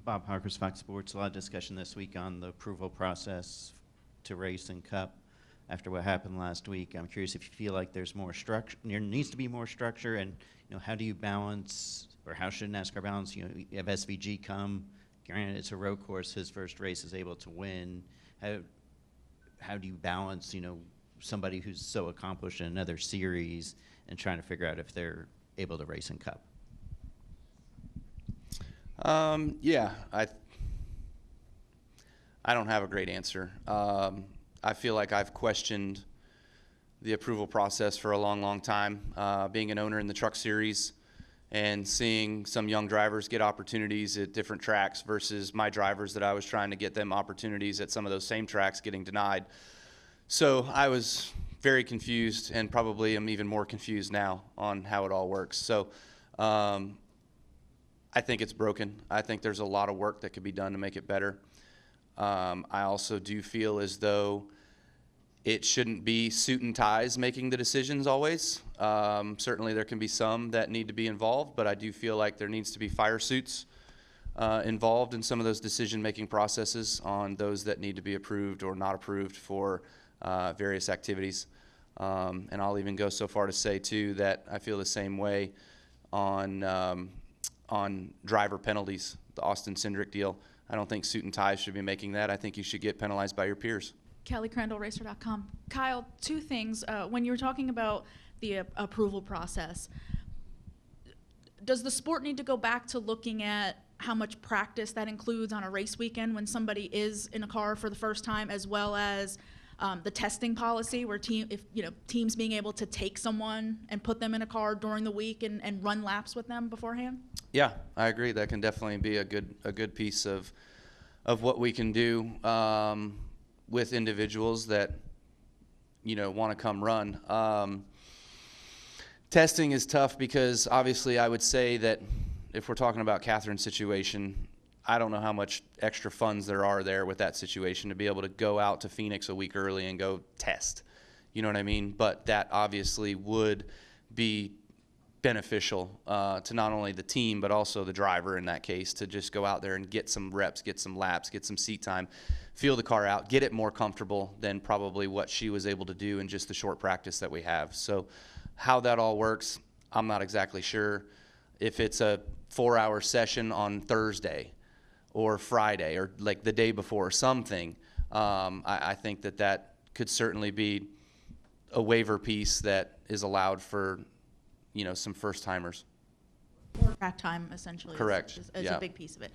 Bob Harper's Fox Sports. A lot of discussion this week on the approval process to race in Cup after what happened last week. I'm curious if you feel like there's more structure, there needs to be more structure, and how do you balance, or how should NASCAR balance? You have SVG come. Granted, it's a road course. His first race is able to win. How do you balance, somebody who's so accomplished in another series and trying to figure out if they're able to race in Cup? Yeah, I don't have a great answer. I feel like I've questioned the approval process for a long, long time. Being an owner in the Truck Series and seeing some young drivers get opportunities at different tracks versus my drivers that I was trying to get them opportunities at some of those same tracks getting denied. So I was very confused, and probably am even more confused now on how it all works. So I think it's broken. I think there's a lot of work that could be done to make it better. I also do feel as though it shouldn't be suit and ties making the decisions always. Certainly there can be some that need to be involved, but I do feel like there needs to be fire suits involved in some of those decision-making processes on those that need to be approved or not approved for various activities. And I'll even go so far to say, too, that I feel the same way on driver penalties, the Austin Cindric deal. I don't think suit and ties should be making that. I think you should get penalized by your peers. Kelly Crandall, Racer.com. Kyle, two things. When you were talking about the approval process, does the sport need to go back to looking at how much practice that includes on a race weekend when somebody is in a car for the first time, as well as the testing policy where teams being able to take someone and put them in a car during the week and run laps with them beforehand? Yeah, I agree. That can definitely be a good piece of what we can do with individuals that want to come run. Testing is tough because obviously I would say that if we're talking about Catherine's situation, I don't know how much extra funds there are there with that situation to be able to go out to Phoenix a week early and go test. You know what I mean? But that obviously would be beneficial to not only the team but also the driver in that case, to just go out there and get some reps, get some laps, get some seat time, feel the car out, get it more comfortable than probably what she was able to do in just the short practice that we have. So how that all works, I'm not exactly sure. If it's a 4-hour session on Thursday or Friday or like the day before something, I think that could certainly be a waiver piece that is allowed for some first timers. Or track time, essentially. Correct. Is yeah. a big piece of it.